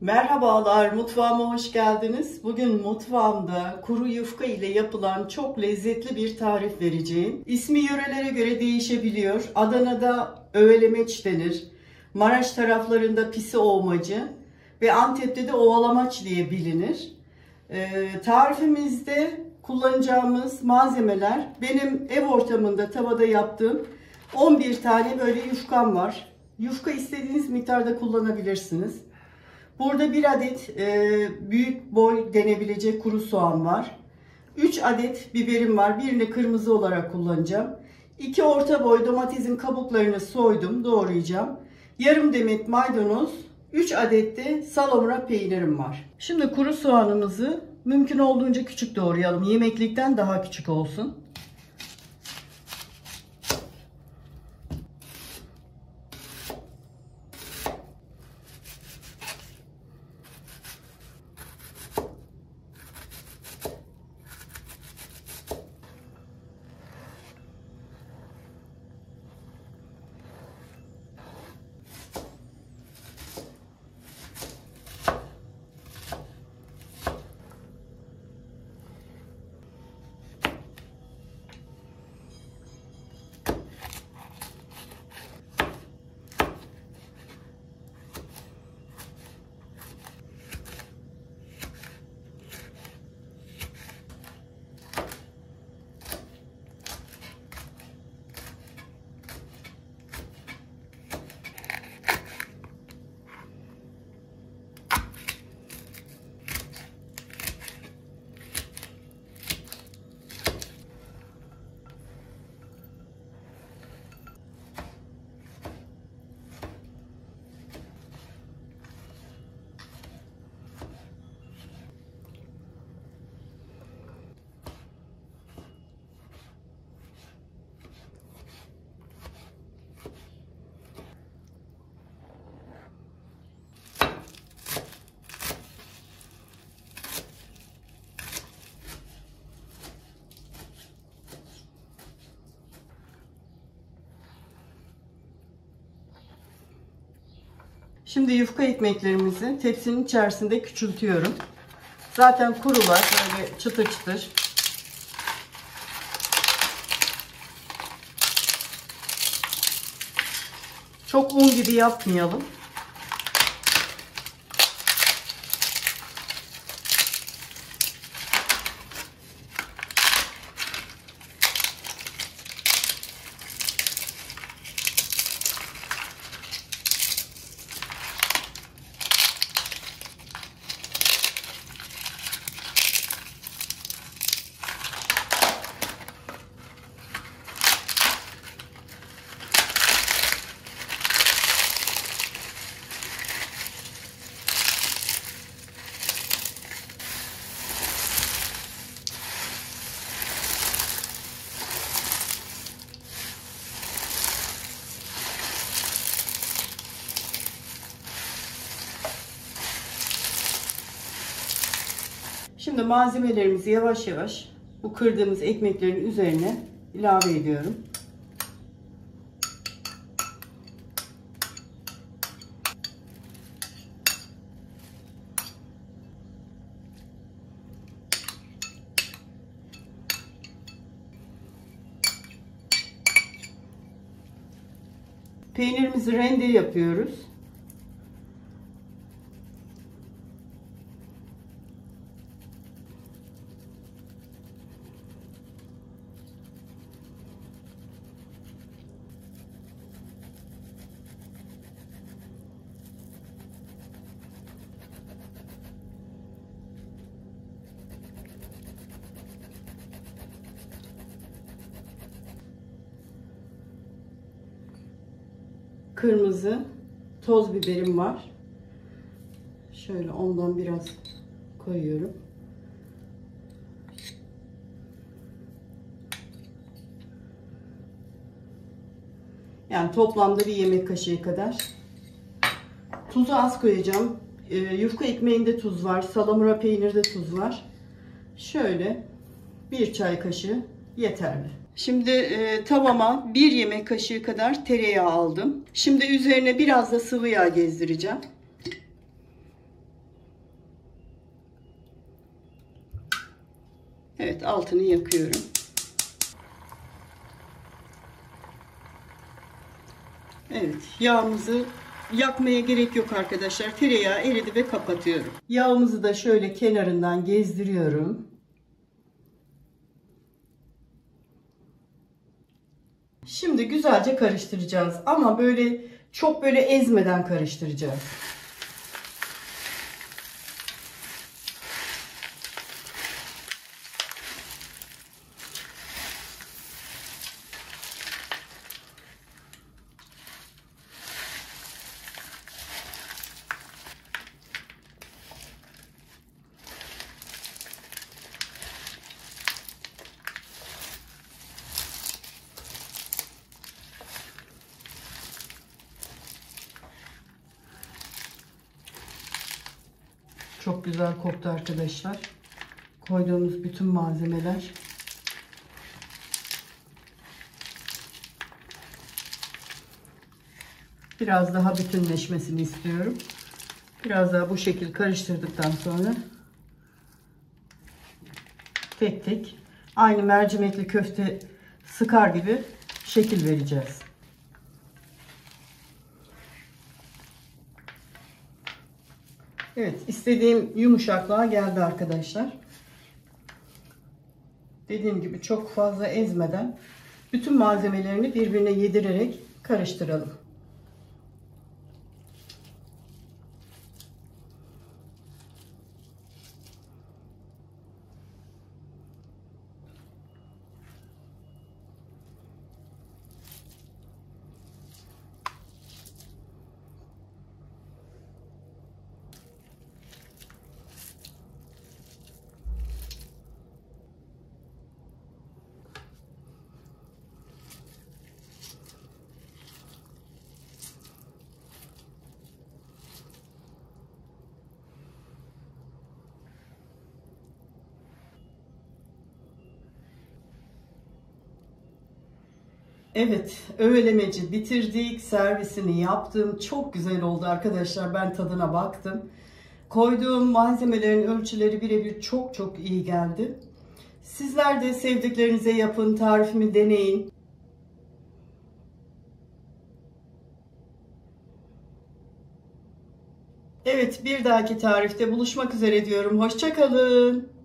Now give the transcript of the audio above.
Merhabalar, mutfağıma hoş geldiniz. Bugün mutfağımda kuru yufka ile yapılan çok lezzetli bir tarif vereceğim. İsmi yörelere göre değişebiliyor. Adana'da övelemeç denir. Maraş taraflarında pisi ovmacı ve Antep'te de ovalamaç diye bilinir. Tarifimizde kullanacağımız malzemeler benim ev ortamında tavada yaptığım 11 tane böyle yufkam var. Yufka istediğiniz miktarda kullanabilirsiniz. Burada bir adet büyük boy denebilecek kuru soğan var. 3 adet biberim var. Birini kırmızı olarak kullanacağım. 2 orta boy domatesin kabuklarını soydum, doğrayacağım. Yarım demet maydanoz, 3 adet de salamura peynirim var. Şimdi kuru soğanımızı mümkün olduğunca küçük doğrayalım. Yemeklikten daha küçük olsun. Şimdi yufka ekmeklerimizi tepsinin içerisinde küçültüyorum. Zaten kurular, böyle çıtır çıtır. Çok un gibi yapmayalım. Şimdi malzemelerimizi yavaş yavaş bu kırdığımız ekmeklerin üzerine ilave ediyorum. Peynirimizi rende yapıyoruz. Kırmızı toz biberim var. Şöyle ondan biraz koyuyorum. Yani toplamda bir yemek kaşığı kadar. Tuzu az koyacağım. Yufka ekmeğinde tuz var. Salamura peynirde tuz var. Şöyle bir çay kaşığı yeterli. Şimdi tavama 1 yemek kaşığı kadar tereyağı aldım. Şimdi üzerine biraz da sıvı yağ gezdireceğim. Evet, altını yakıyorum. Evet, yağımızı yakmaya gerek yok arkadaşlar. Tereyağı eridi ve kapatıyorum. Yağımızı da şöyle kenarından gezdiriyorum. Şimdi güzelce karıştıracağız ama böyle çok böyle ezmeden karıştıracağız. Çok güzel koktu arkadaşlar. Koyduğumuz bütün malzemeler. Biraz daha bütünleşmesini istiyorum. Biraz daha bu şekil karıştırdıktan sonra tek tek aynı mercimekli köfte sıkar gibi şekil vereceğiz. Evet, istediğim yumuşaklığa geldi arkadaşlar. Dediğim gibi çok fazla ezmeden bütün malzemelerini birbirine yedirerek karıştıralım. Evet, öğlemeci bitirdik. Servisini yaptım. Çok güzel oldu arkadaşlar. Ben tadına baktım. Koyduğum malzemelerin ölçüleri birebir çok iyi geldi. Sizler de sevdiklerinize yapın. Tarifimi deneyin. Evet, bir dahaki tarifte buluşmak üzere diyorum. Hoşça kalın.